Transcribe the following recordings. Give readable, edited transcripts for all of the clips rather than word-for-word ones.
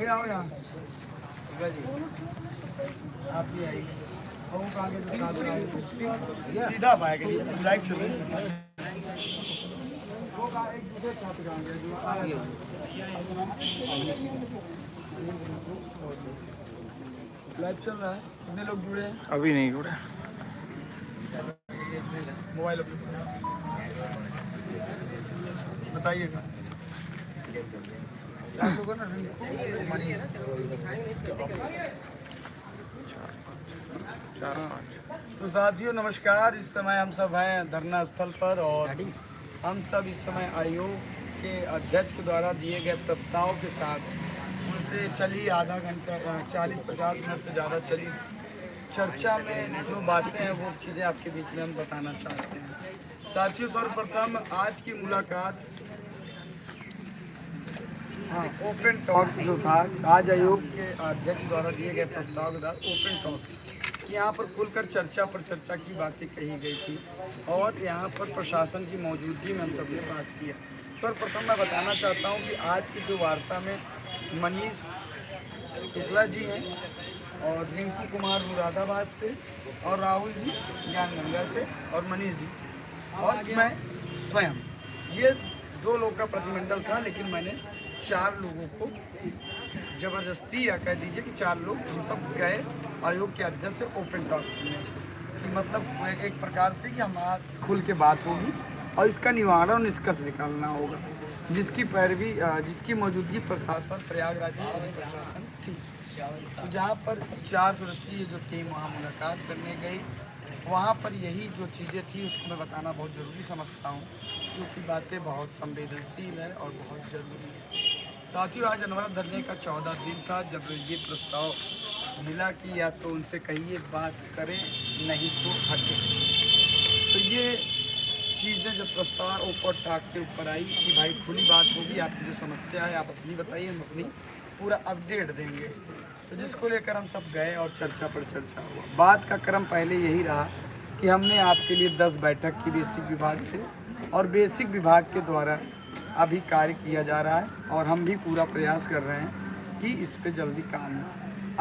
ये आओ यहाँ जी, आप भी आइए। और वो आगे तो साथ में आइए। सीधा पाएगा लाइव चलो। वो एक दूसरे छात्र का आगे जो आ रहे लाइव चल रहा है। कितने लोग जुड़े हैं? अभी नहीं जुड़े। मोबाइल बताइएगा। चार लोग ना तो साथियों नमस्कार। इस समय हम सब हैं धरना स्थल पर और हम सब इस समय आयोग के अध्यक्ष के द्वारा दिए गए प्रस्ताव के साथ उनसे चली आधा घंटा 40-50 मिनट से ज़्यादा चली चर्चा में जो बातें हैं वो चीज़ें आपके बीच में हम बताना चाहते हैं। साथियों सर्वप्रथम आज की मुलाकात ओपन टॉक जो था, आज आयोग के अध्यक्ष द्वारा दिए गए प्रस्ताव के द्वारा ओपन टॉक था कि यहाँ पर खुलकर चर्चा पर चर्चा की बातें कही गई थी और यहाँ पर प्रशासन की मौजूदगी में हम सब ने बात किया। सर्वप्रथम मैं बताना चाहता हूँ कि आज की जो वार्ता में मनीष शुक्ला जी हैं और रिंकू कुमार मुरादाबाद से और राहुल जी ज्ञानगंगा से और मनीष जी और मैं स्वयं, ये 2 लोग का प्रतिनिधिमंडल था, लेकिन मैंने 4 लोगों को ज़बरदस्ती या कह दीजिए कि 4 लोग हम सब गए आयोग के अध्यक्ष से ओपन टॉक किए कि मतलब एक प्रकार से कि हमारा खुल के बात होगी और इसका निवारण और निष्कर्ष निकालना होगा, जिसकी पैरवी जिसकी मौजूदगी प्रशासन प्रयागराज की प्रशासन थी। तो जहाँ पर 4 सदस्यीय जो टीम वहाँ मुलाकात करने गई, वहाँ पर यही जो चीज़ें थी उसको मैं बताना बहुत ज़रूरी समझता हूँ, क्योंकि बातें बहुत संवेदनशील है और बहुत ज़रूरी है। साथियों आज अनवरत धरने का 14 दिन था जब ये प्रस्ताव मिला कि या तो उनसे कहिए बात करें नहीं तो हटे। तो ये चीज़ें जब प्रस्ताव ऊपर टाक के ऊपर आई कि भाई खुली बात होगी, आपकी जो समस्या है आप अपनी बताइए, हम अपनी पूरा अपडेट देंगे। तो जिसको लेकर हम सब गए और चर्चा पर चर्चा हुआ। बात का क्रम पहले यही रहा कि हमने आपके लिए 10 बैठक की बेसिक विभाग से और बेसिक विभाग के द्वारा अभी कार्य किया जा रहा है और हम भी पूरा प्रयास कर रहे हैं कि इस पे जल्दी काम हो।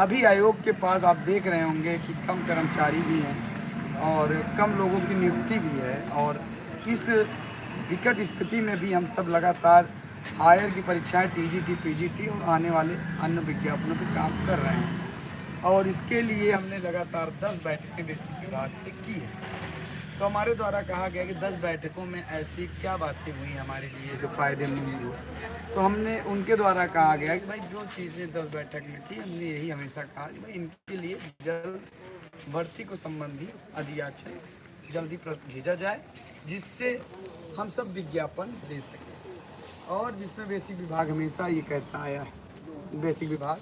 अभी आयोग के पास आप देख रहे होंगे कि कम कर्मचारी भी हैं और कम लोगों की नियुक्ति भी है और इस विकट स्थिति में भी हम सब लगातार हायर की परीक्षाएं टीजीटी पीजीटी और आने वाले अन्य विज्ञापनों पर काम कर रहे हैं और इसके लिए हमने लगातार 10 बैठकें बेसिक विभाग से की है। तो हमारे द्वारा कहा गया कि 10 बैठकों में ऐसी क्या बातें हुई हमारे लिए जो फ़ायदेमंद हो। तो हमने उनके द्वारा कहा गया कि भाई जो चीज़ें 10 बैठक में थी हमने यही हमेशा कहा कि भाई इनके लिए जल्द भर्ती को संबंधी अधियाचन जल्दी भेजा जाए, जिससे हम सब विज्ञापन दे सकें। और जिसमें बेसिक विभाग हमेशा ये कहता आया है, बेसिक विभाग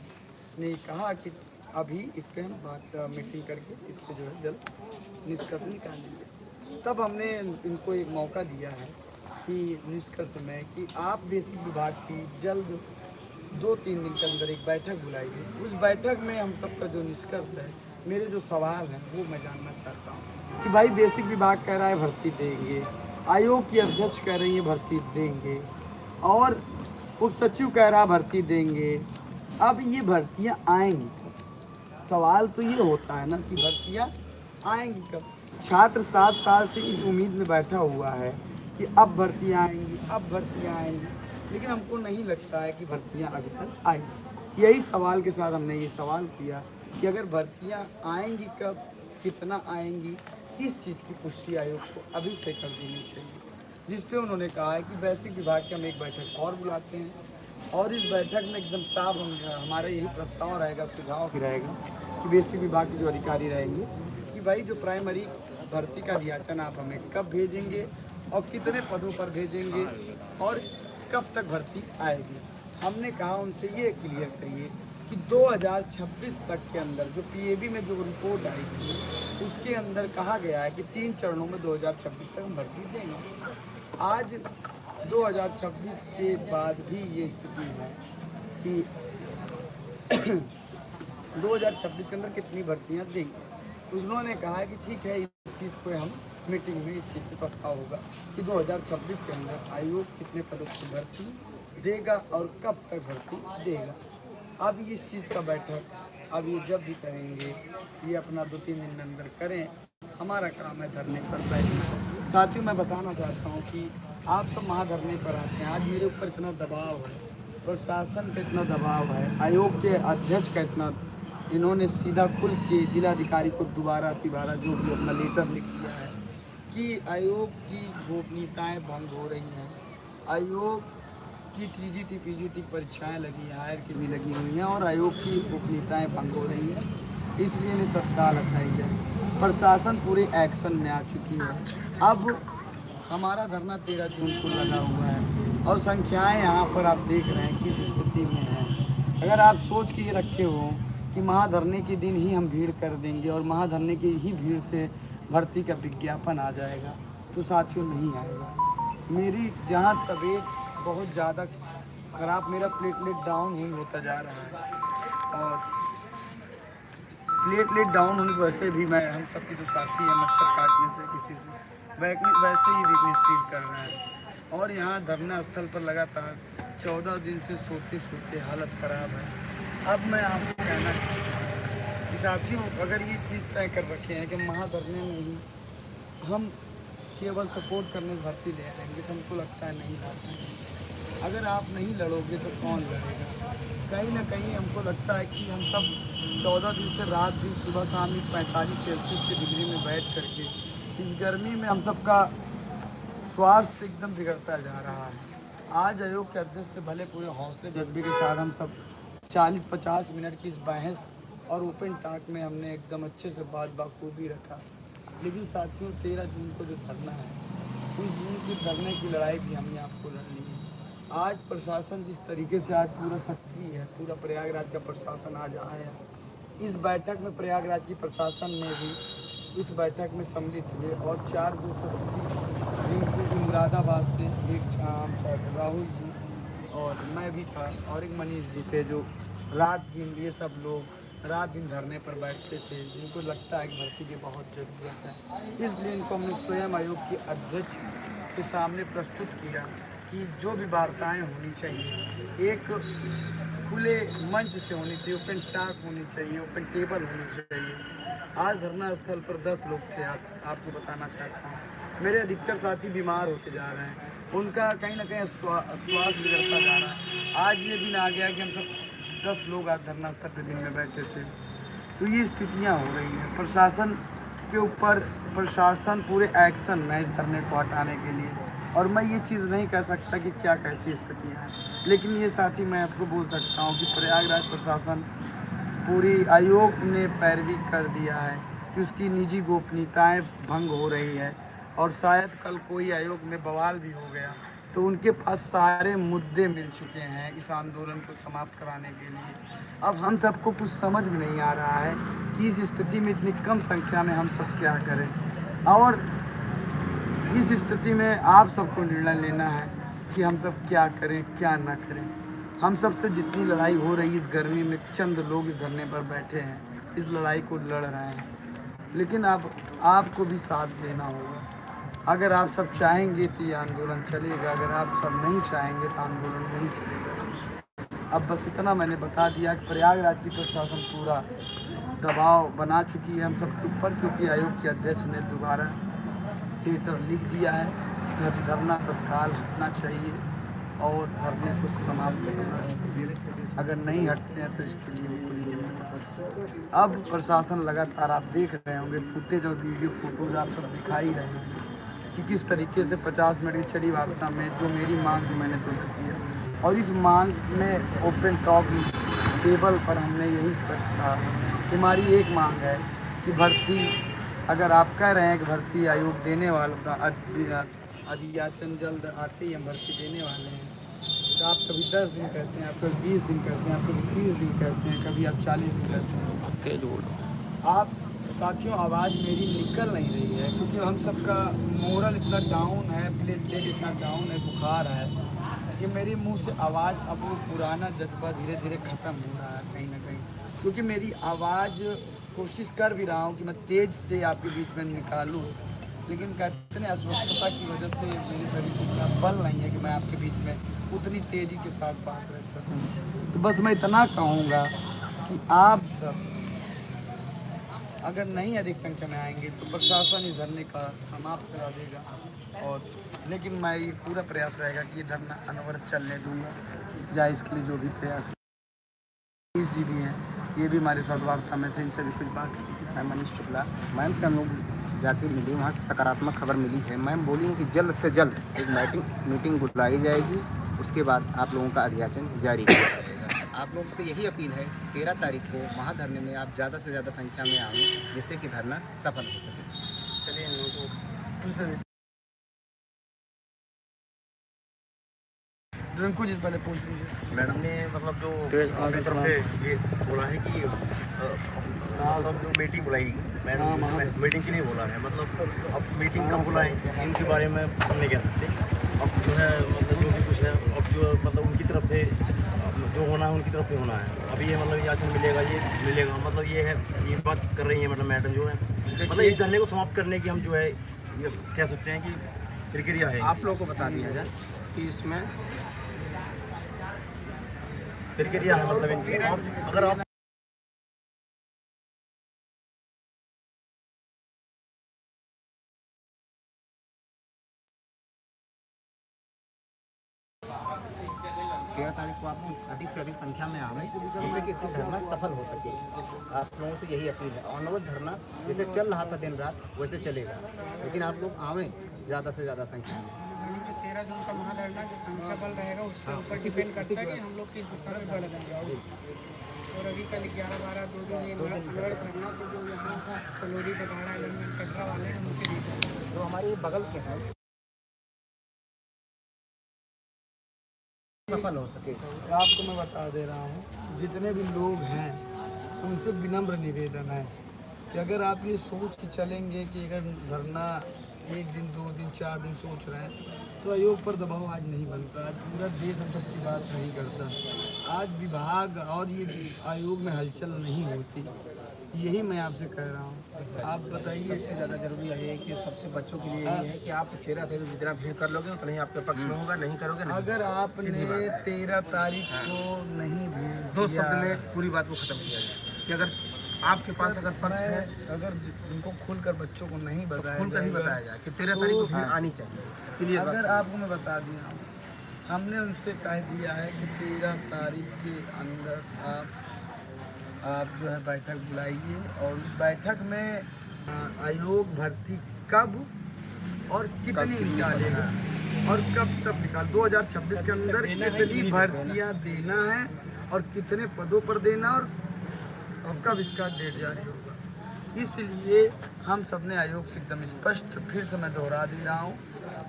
ने कहा कि अभी इस पर हम बात मीटिंग करके इस पर जो है जल्द निष्कर्ष निकालेंगे। तब हमने इनको एक मौका दिया है कि निष्कर्ष में कि आप बेसिक विभाग की जल्द 2-3 दिन के अंदर एक बैठक बुलाइए। उस बैठक में हम सबका जो निष्कर्ष है, मेरे जो सवाल हैं वो मैं जानना चाहता हूँ कि भाई बेसिक विभाग कह रहा है भर्ती देंगे, आयोग की अध्यक्ष कह रही है भर्ती देंगे और उप सचिव कह रहा भर्ती देंगे। अब ये भर्तियाँ आएंगी कब? सवाल तो ये होता है ना कि भर्तियाँ आएंगी कब? छात्र 7 साल से इस उम्मीद में बैठा हुआ है कि अब भर्तियाँ आएंगी, अब भर्तियाँ आएंगी, लेकिन हमको नहीं लगता है कि भर्तियाँ अभी तक आएंगी। यही सवाल के साथ हमने ये सवाल किया कि अगर भर्तियाँ आएंगी कब, कितना आएंगी, इस चीज़ की पुष्टि आयोग को अभी से कर देनी चाहिए। जिस पे उन्होंने कहा है कि बेसिक विभाग की हम एक बैठक और बुलाते हैं और इस बैठक में एकदम साफ हमारा यही प्रस्ताव रहेगा, सुझाव भी रहेगा कि बेसिक विभाग के जो अधिकारी रहेंगे कि भाई जो प्राइमरी भर्ती का अधियाचन आप हमें कब भेजेंगे और कितने पदों पर भेजेंगे और कब तक भर्ती आएगी। हमने कहा उनसे ये क्लियर करिए कि 2026 तक के अंदर जो पीएबी में जो रिपोर्ट आई थी उसके अंदर कहा गया है कि 3 चरणों में 2026 तक हम भर्ती देंगे। आज 2026 के बाद भी ये स्थिति है कि 2026 के अंदर कितनी भर्तियां देंगे। उन्होंने कहा है कि ठीक है, इस चीज़ को हम मीटिंग में इस चीज़ पर प्रस्ताव होगा कि 2026 के अंदर आयोग कितने पदों की भर्ती देगा और कब तक भर्ती देगा। अब इस चीज़ का बैठक अब ये जब भी करेंगे ये अपना 2-3 दिन में अंदर करें। हमारा काम है धरने पर बैठना। साथियों, मैं बताना चाहता हूँ कि आप सब महाधरने पर आते हैं। आज मेरे ऊपर इतना दबाव है, प्रशासन का इतना दबाव है, आयोग के अध्यक्ष का इतना, इन्होंने सीधा खुल के जिलाधिकारी को दोबारा तिबारा जो भी अपना लेटर लिख दिया है कि आयोग की गोपनीयताएं भंग हो रही हैं। आयोग की टीजीटी पीजीटी परीक्षाएं लगी हैं, हायर की भी लगी हुई हैं और आयोग की गोपनीयताएं भंग हो रही हैं, इसलिए इन्हें तत्काल हटाई जाए। प्रशासन पूरे एक्शन में आ चुकी है। अब हमारा धरना 13 जून को लगा हुआ है और संख्याएं यहाँ पर आप देख रहे हैं किस स्थिति में है। अगर आप सोच के ये रखे हो कि महाधरने के दिन ही हम भीड़ कर देंगे और महाधरने की ही भीड़ से भर्ती का विज्ञापन आ जाएगा, तो साथियों नहीं आएगा। मेरी जहाँ तबीयत बहुत ज़्यादा खराब, मेरा प्लेटलेट डाउन ही होता जा रहा है और प्लेटलेट डाउन होने की वजह से भी मैं, हम सबके जो साथी हैं, मच्छर काटने से किसी से वैसे ही वीकनेस फील कर रहे हैं। और यहाँ धरना स्थल पर लगातार 14 दिन से सोते सोते हालत ख़राब है। अब मैं आपसे कहना चाहता कि साथियों, अगर ये चीज़ तय कर रखे हैं कि महाधरने में ही हम केवल सपोर्ट करने भर्ती ले आएंगे, तो हमको लगता है नहीं लड़ना। अगर आप नहीं लड़ोगे तो कौन लड़ेगा? कहीं ना कहीं हमको लगता है कि हम सब 14 दिन से रात दिन सुबह शाम इस 45 सेल्सियस की डिग्री में बैठ करके इस गर्मी में हम सबका स्वास्थ्य एकदम बिगड़ता जा रहा है। आज आयोग के अध्यक्ष से भले पूरे हौसले जज्बे के साथ हम सब 40-50 मिनट की इस बहस और ओपन टॉक में हमने एकदम अच्छे से बात बाखूबी रखा, लेकिन साथियों 13 जून को जो धरना है, उस जून की धरने की लड़ाई भी हमने आपको लड़नी है। आज प्रशासन जिस तरीके से आज पूरा सक्रिय है, पूरा प्रयागराज का प्रशासन आज आया इस बैठक में, प्रयागराज की प्रशासन ने भी इस बैठक में सम्मिलित हुए और 4 सदस्यीय जो मुरादाबाद से एक राहुल जी और मैं भी था और एक मनीष जी थे, जो रात दिन ये सब लोग रात दिन धरने पर बैठते थे, जिनको लगता है कि भर्ती की बहुत ज़रूरत है। इसलिए इनको हमने स्वयं आयोग के अध्यक्ष के सामने प्रस्तुत किया कि जो भी वार्ताएँ होनी चाहिए एक खुले मंच से होनी चाहिए, ओपन टॉक होनी चाहिए, ओपन टेबल होनी चाहिए। आज धरना स्थल पर 10 लोग थे। आपको बताना चाहता हूँ, मेरे अधिकतर साथी बीमार होते जा रहे हैं, उनका कहीं ना कहीं स्वास्थ्य बिगड़ता जा रहा है। आज ये दिन आ गया कि हम सब 10 लोग आज धरना स्थल पर दिन में बैठे थे, तो ये स्थितियाँ हो रही हैं। प्रशासन के ऊपर प्रशासन पूरे एक्शन में इस धरने को हटाने के लिए, और मैं ये चीज़ नहीं कह सकता कि क्या कैसी स्थितियाँ हैं, लेकिन ये साथी मैं आपको बोल सकता हूँ कि प्रयागराज प्रशासन पूरी आयोग ने पैरवी कर दिया है कि उसकी निजी गोपनीयताएं भंग हो रही है, और शायद कल कोई आयोग में बवाल भी हो गया तो उनके पास सारे मुद्दे मिल चुके हैं इस आंदोलन को समाप्त कराने के लिए। अब हम सबको कुछ समझ में नहीं आ रहा है कि इस स्थिति में इतनी कम संख्या में हम सब क्या करें, और इस स्थिति में आप सबको निर्णय लेना है कि हम सब क्या करें क्या ना करें। हम सब से जितनी लड़ाई हो रही इस गर्मी में, चंद लोग इस धरने पर बैठे हैं, इस लड़ाई को लड़ रहे हैं, लेकिन अब आपको भी साथ देना होगा। अगर आप सब चाहेंगे तो ये आंदोलन चलेगा, अगर आप सब नहीं चाहेंगे तो आंदोलन नहीं चलेगा। अब बस इतना मैंने बता दिया कि प्रयागराज की प्रशासन पूरा दबाव बना चुकी है हम सबके ऊपर, क्योंकि आयोग के अध्यक्ष ने दोबारा लेटर लिख दिया है, धरना तत्काल हटना चाहिए और धरने को समाप्त करना चाहिए। अगर नहीं हटते हैं तो इसके लिए पूरी जिम्मेदारी। अब प्रशासन लगातार, आप देख रहे होंगे फुटेज और वीडियो फोटोज आप सब दिखाई रहे होंगे कि किस तरीके से 50 मिनट की चली वार्ता में जो मेरी मांग थी मैंने तो किया, और इस मांग में ओपन टॉक टेबल पर हमने यही स्पष्ट कहा कि हमारी एक मांग है कि भर्ती, अगर आप कह रहे हैं कि भर्ती आयोग देने वाला अधियाचन जल्द आते ही हम भर्ती देने वाले हैं, तो आप कभी 10 दिन कहते हैं, आप कभी 20 दिन कहते हैं, आप कभी 30 दिन कहते हैं, कभी आप 40 दिन कहते हैं। आप साथियों, आवाज़ मेरी निकल नहीं रही है क्योंकि हम सबका मोरल इतना डाउन है, प्लेटलेट इतना डाउन है, बुखार है कि मेरे मुंह से आवाज़, अब वो पुराना जज्बा धीरे धीरे ख़त्म हो रहा है कहीं ना कहीं, क्योंकि मेरी आवाज़ कोशिश कर भी रहा हूँ कि मैं तेज़ से आपके बीच में निकालूँ, लेकिन कहते हैं अस्वस्थता की वजह से मेरे शरीर से इतना बल नहीं है कि मैं आपके बीच में उतनी तेज़ी के साथ बात रख सकूँ। तो बस मैं इतना कहूँगा कि आप सब अगर नहीं अधिक संख्या में आएंगे तो प्रशासन इस धरने का समाप्त करा देगा। और लेकिन मैं ये पूरा प्रयास रहेगा कि ये धरना अनवरत चलने दूँगा, चाहे इसके लिए जो भी प्रयास। मनीष जी भी हैं, ये भी हमारे साथ वार्ता में थे, इनसे भी कुछ बात की। मैं मनीष शुक्ला, मैम से हम लोग जाके मिली, वहाँ से सकारात्मक खबर मिली है। मैम बोली कि जल्द से जल्द एक मीटिंग बुलाई जाएगी, उसके बाद आप लोगों का अध्याचन जारी किया जाएगा। आप लोगों से यही अपील है 13 तारीख को महाधरने में आप ज़्यादा से ज़्यादा संख्या में आएँ, जिससे कि धरना सफल हो सके। चलिए इन लोगों को उनसे रिंकू जी पहले पूछ लीजिए। मैडम ने मतलब जो अपनी तरफ से ये बोला है कि मतलब जो मीटिंग बुलाई मैडम मीटिंग के लिए बोला है, मतलब अब मीटिंग कब बुलाएं इनके बारे में हम नहीं कह सकते। अब जो है मतलब जो भी कुछ है अब जो मतलब उनकी तरफ से जो होना है उनकी तरफ से होना है। अभी ये मतलब याचन मिलेगा, ये मिलेगा, मतलब ये है, ये बात कर रही है मतलब मैडम जो है, मतलब इस धरने को समाप्त करने की हम जो है ये कह सकते हैं कि प्रक्रिया है। आप लोगों को बता दिया जाए कि इसमें प्रक्रिया है मतलब इनकी। और अगर आप तारीख को आप अधिक से अधिक संख्या में आवे, जिससे कि धरना सफल हो सके। आप लोगों से यही अपील है। अनवरत धरना जैसे चल रहा था दिन रात वैसे चलेगा, लेकिन आप लोग आवें ज़्यादा से ज़्यादा संख्या में। जो 13 जून का महाधरना जो संख्या बल रहेगा उसके ऊपर डिपेंड करता है कि हम लोग किस दिशा में बढ़ जाएंगे। और अभी कल 11-12 दो दिन ये अनवरत धरना तो जो यहाँ सलोरी बघाड़ा एलिमेंट कटरा वाले हैं उनसे भी तो हमारे बगल के हैं सफल हो सके। आपको मैं बता दे रहा हूँ, जितने भी लोग हैं उनसे विनम्र निवेदन है कि अगर आप ये सोच के चलेंगे कि अगर धरना 1 दिन 2 दिन 4 दिन सोच रहे हैं तो आयोग पर दबाव आज नहीं बनता। आज पूरा देश हम सबकी बात नहीं करता। आज विभाग और ये आयोग में हलचल नहीं होती। यही मैं आपसे कह रहा हूँ। आप बताइए। सबसे ज़्यादा जरूरी है कि सबसे बच्चों के लिए यही है कि आप 13 तारीख को जितना भीड़ कर लोगे उतना ही आपके पक्ष में होगा, नहीं करोगे नहीं। अगर आपने 13 तारीख को नहीं भीड़ 2 शब्द में पूरी बात को ख़त्म किया जाए कि अगर आपके पास अगर पक्ष है, अगर उनको खुलकर बच्चों को नहीं बताया खुलकर ही बताया जाए कि 13 तारीख को भीड़ आनी चाहिए। क्लियर अगर आपको मैं बता दिया हूँ, हमने उनसे कह दिया है कि 13 तारीख के अंदर आप जो है बैठक बुलाइए और उस बैठक में आयोग भर्ती कब और कितनी निकालेगा और कब तक निकाल 2026 के अंदर कितनी भर्तियाँ देना है और कितने पदों पर देना और कब इसका डेट जारी होगा। इसलिए हम सब ने आयोग से एकदम स्पष्ट फिर से मैं दोहरा दे रहा हूँ,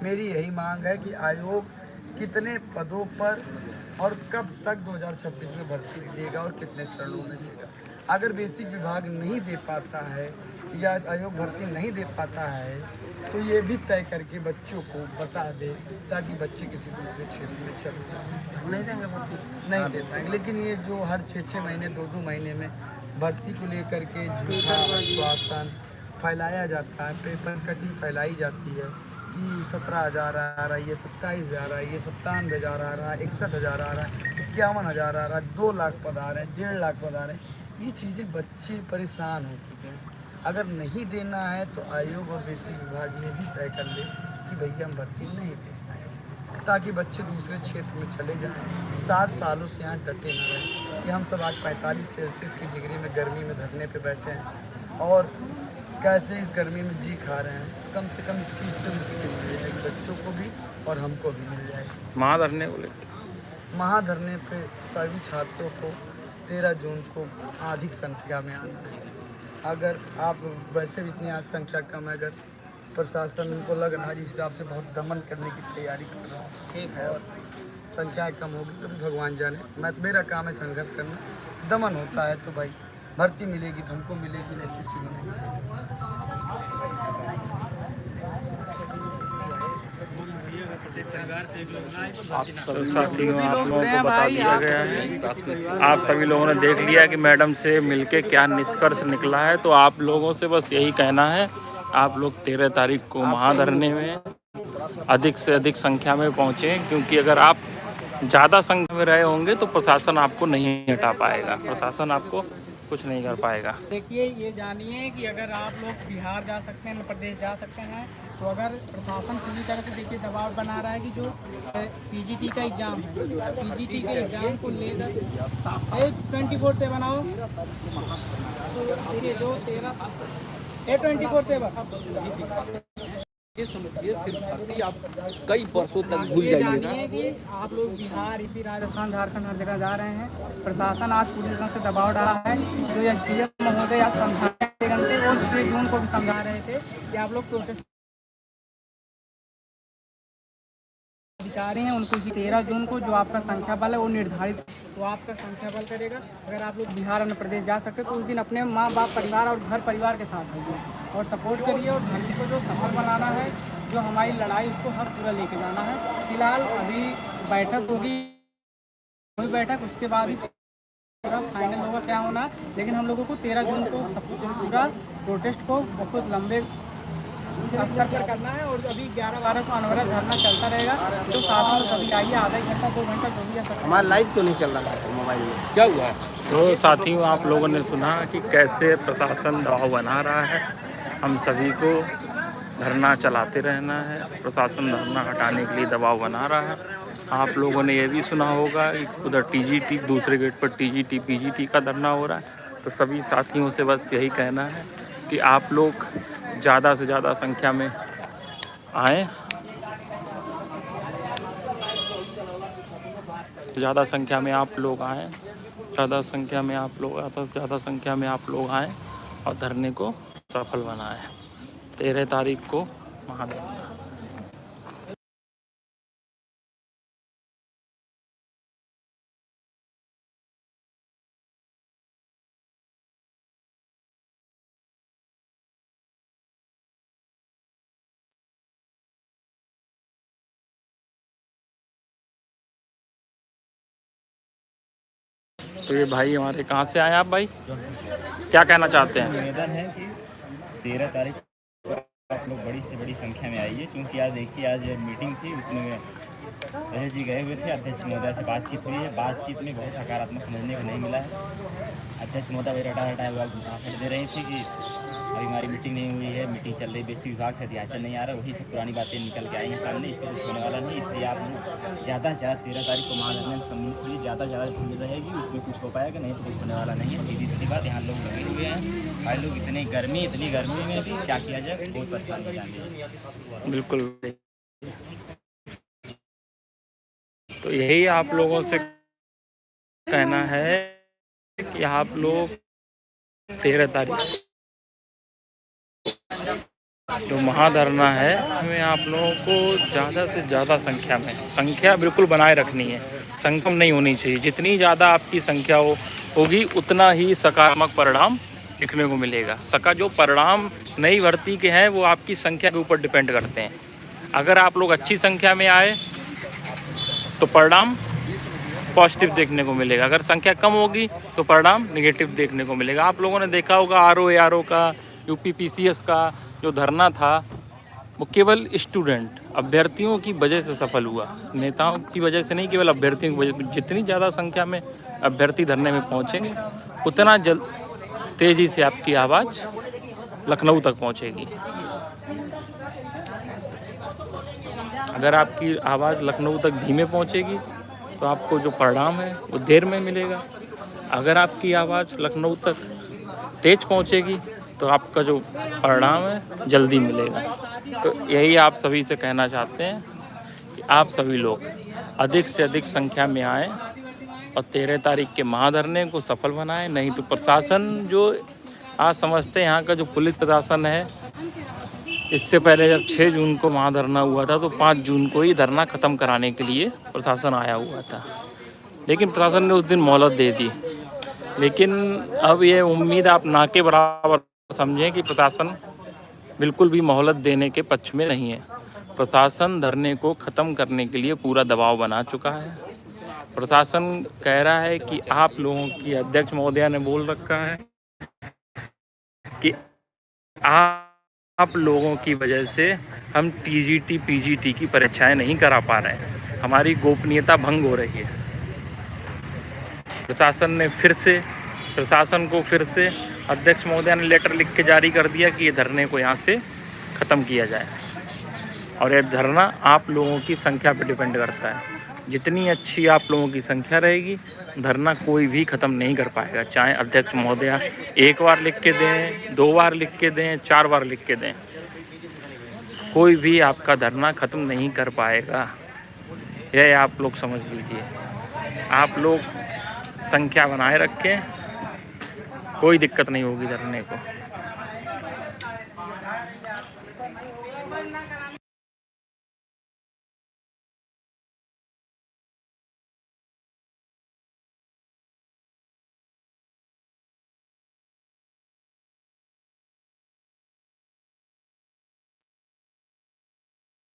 मेरी यही मांग है कि आयोग कितने पदों पर और कब तक 2026 में भर्ती देगा और कितने चरणों में देगा। अगर बेसिक विभाग नहीं दे पाता है या आयोग भर्ती नहीं दे पाता है तो ये भी तय करके बच्चों को बता दे ताकि बच्चे किसी दूसरे क्षेत्र में चले जाएं। नहीं देंगे भर्ती, नहीं दे पाएंगे। लेकिन ये जो हर 6-6 महीने 2-2 महीने में भर्ती को लेकर के झूठा आश्वासन फैलाया जाता है, पेपर कटिंग फैलाई जाती है कि 17,000 आ रहा है, ये 27,000 आ रहा है, ये 97,000 आ रहा है, 61,000 आ रहा है, 51,000 आ रहा है, 2 लाख पद आ रहे हैं, 1.5 लाख पद आ रहे हैं। ये चीज़ें बच्चे परेशान हो चुके हैं। अगर नहीं देना है तो आयोग और बेसिक विभाग ये भी तय कर ले कि भैया हम भर्ती नहीं दे पाएंगे ताकि बच्चे दूसरे क्षेत्र में चले जाएं। 7 सालों से यहाँ डटे न रहें कि हम सब आज 45 सेल्सियस की डिग्री में गर्मी में धरने पे बैठे हैं और कैसे इस गर्मी में जी खा रहे हैं। तो कम से कम इस चीज़ से मुक्ति मिल जाएगी बच्चों को भी और हमको भी मिल जाएगी। महाधरने पे सभी छात्रों को 13 जून को अधिक संख्या में आना है। अगर आप वैसे भी इतनी आज संख्या कम है, अगर प्रशासन को लग रहा है जिस हिसाब से बहुत दमन करने की तैयारी कर रहा है, ठीक है, और संख्या कम होगी तो भी भगवान जाने। मेरा काम है संघर्ष करना। दमन होता है तो भाई भर्ती मिलेगी तो हमको मिलेगी, नहीं किसी को नहीं मिलेगी। तो साथियों आप लोगों को बता दिया गया है। आप सभी लोगों ने देख लिया कि मैडम से मिलके क्या निष्कर्ष निकला है। तो आप लोगों से बस यही कहना है, आप लोग 13 तारीख को महाधरने में अधिक से अधिक संख्या में पहुँचें, क्योंकि अगर आप ज़्यादा संख्या में रहे होंगे तो प्रशासन आपको नहीं हटा पाएगा, प्रशासन आपको कुछ नहीं कर पाएगा। देखिए, ये जानिए कि अगर आप लोग बिहार जा सकते हैं, मध्य प्रदेश जा सकते हैं, तो अगर प्रशासन पूरी तरह से देखिए दबाव बना रहा है कि जो पीजीटी का एग्ज़ाम है, पीजीटी के एग्ज़ाम को लेकर 24/7 आओ, तो देखिए जो 24/7 ये समझिए फिर भर्ती आप कई वर्षों तक भूल ये जाइएगा। जानिए कि आप लोग बिहार, यूपी, राजस्थान, झारखंड हर जगह जा रहे हैं। प्रशासन आज पूरी तरह से दबाव डाला है। जो एसडीएम महोदय आज समझाए घंटे और 6 जून को भी समझा रहे थे कि आप लोग प्रोटेस्ट अधिकारी हैं, उनको इसी 13 जून को जो आपका संख्या बल है वो निर्धारित, वो आपका संख्या बल करेगा। अगर आप लोग बिहार और प्रदेश जा सकते तो उस दिन अपने माँ बाप, परिवार और घर परिवार के साथ आइए और सपोर्ट करिए और धरती को जो सफल बनाना है, जो हमारी लड़ाई उसको हर पूरा लेके जाना है। फिलहाल अभी बैठक होगी, कोई बैठक, उसके बाद ही पूरा फाइनल होगा क्या होना है। लेकिन हम लोगों को 13 जून को पूरा प्रोटेस्ट को बहुत लंबे स्तर पर करना है और अभी 11-12 को अनवरत धरना चलता रहेगा। तो साथ में सभी आइए, आधा घंटा 2 घंटा जो भी है। हमारा लाइव तो नहीं चल रहा है मोबाइल में, क्या हुआ है? तो साथियों, आप लोगों ने सुना कि कैसे प्रशासन दबाव बना रहा है, हम सभी को धरना चलाते रहना है, प्रशासन धरना हटाने के लिए दबाव बना रहा है। आप लोगों ने ये भी सुना होगा कि उधर टीजीटी, दूसरे गेट पर टीजीटी पीजीटी का धरना हो रहा है। तो सभी साथियों से बस यही कहना है कि आप लोग ज़्यादा से ज़्यादा संख्या में आएँ, ज़्यादा संख्या में आप लोग आएँ, ज़्यादा संख्या में आप लोग आएँ और धरने को सफल बनाएं। 13 तारीख को महाधरना। तो ये भाई हमारे, कहाँ से आए आप भाई, क्या कहना चाहते हैं? निवेदन है कि 13 तारीख को आप लोग बड़ी से बड़ी संख्या में आइए, क्योंकि आज देखिए आज मीटिंग थी, उसमें रहे जी गए हुए थे। अध्यक्ष महोदय से बातचीत हुई है, बातचीत में बहुत सकारात्मक समझने को नहीं मिला है। अध्यक्ष महोदय भी रटा भाषण दे रही थी कि अभी हमारी मीटिंग नहीं हुई है, मीटिंग चल रही, बेसिक विभाग से अध्याचन नहीं आ रहा, वही सब पुरानी बातें निकल के आई हैं सामने, इससे कुछ होने वाला नहीं। इसलिए आप लोग ज़्यादा से ज़्यादा 13 तारीख को महाधरना में सम्मिलित हुई, ज़्यादा से ज़्यादा भीड़ रहेगी, उसमें कुछ हो पाएगा नहीं तो कुछ होने वाला नहीं है। सीधी बात, यहाँ लोग लगे हुए हैं, भाई लोग इतनी गर्मी में भी क्या किया जाए, बहुत परेशानी जानी। बिल्कुल, तो यही आप लोगों से कहना है कि आप लोग 13 तारीख जो महाधरना है में आप लोगों को ज़्यादा से ज़्यादा संख्या बिल्कुल बनाए रखनी है, संख्या कम नहीं होनी चाहिए। जितनी ज़्यादा आपकी संख्या होगी उतना ही सकारात्मक परिणाम दिखने को मिलेगा। जो परिणाम नई भर्ती के हैं वो आपकी संख्या के ऊपर डिपेंड करते हैं। अगर आप लोग अच्छी संख्या में आए तो परिणाम पॉजिटिव देखने को मिलेगा, अगर संख्या कम होगी तो परिणाम नेगेटिव देखने को मिलेगा। आप लोगों ने देखा होगा आरओ का, यूपी पीसीएस का जो धरना था, वो केवल स्टूडेंट अभ्यर्थियों की वजह से सफल हुआ, नेताओं की वजह से नहीं, केवल अभ्यर्थियों की वजह से। जितनी ज़्यादा संख्या में अभ्यर्थी धरने में पहुँचेंगे उतना तेज़ी से आपकी आवाज़ लखनऊ तक पहुँचेगी। अगर आपकी आवाज़ लखनऊ तक धीमे पहुँचेगी तो आपको जो परिणाम है वो देर में मिलेगा। अगर आपकी आवाज़ लखनऊ तक तेज़ पहुँचेगी तो आपका जो परिणाम है जल्दी मिलेगा। तो यही आप सभी से कहना चाहते हैं कि आप सभी लोग अधिक से अधिक संख्या में आएँ और 13 तारीख के महाधरने को सफल बनाएं। नहीं तो प्रशासन जो आज समझते हैं, यहाँ का जो पुलिस प्रशासन है, इससे पहले जब 6 जून को महाधरना हुआ था तो 5 जून को ही धरना ख़त्म कराने के लिए प्रशासन आया हुआ था, लेकिन प्रशासन ने उस दिन मोहलत दे दी। लेकिन अब ये उम्मीद आप ना के बराबर समझें कि प्रशासन बिल्कुल भी मोहलत देने के पक्ष में नहीं है। प्रशासन धरने को ख़त्म करने के लिए पूरा दबाव बना चुका है। प्रशासन कह रहा है कि आप लोगों की, अध्यक्ष महोदया ने बोल रखा है कि आप लोगों की वजह से हम टीजीटी पीजीटी की परीक्षाएं नहीं करा पा रहे हैं। हमारी गोपनीयता भंग हो रही है। प्रशासन को फिर से अध्यक्ष महोदय ने लेटर लिख के जारी कर दिया कि ये धरने को यहाँ से ख़त्म किया जाए। और ये धरना आप लोगों की संख्या पर डिपेंड करता है। जितनी अच्छी आप लोगों की संख्या रहेगी, धरना कोई भी ख़त्म नहीं कर पाएगा। चाहे अध्यक्ष महोदय 1 बार लिख के दें, 2 बार लिख के दें, 4 बार लिख के दें, कोई भी आपका धरना ख़त्म नहीं कर पाएगा। यह आप लोग समझ लीजिए। आप लोग संख्या बनाए रखें, कोई दिक्कत नहीं होगी धरने को।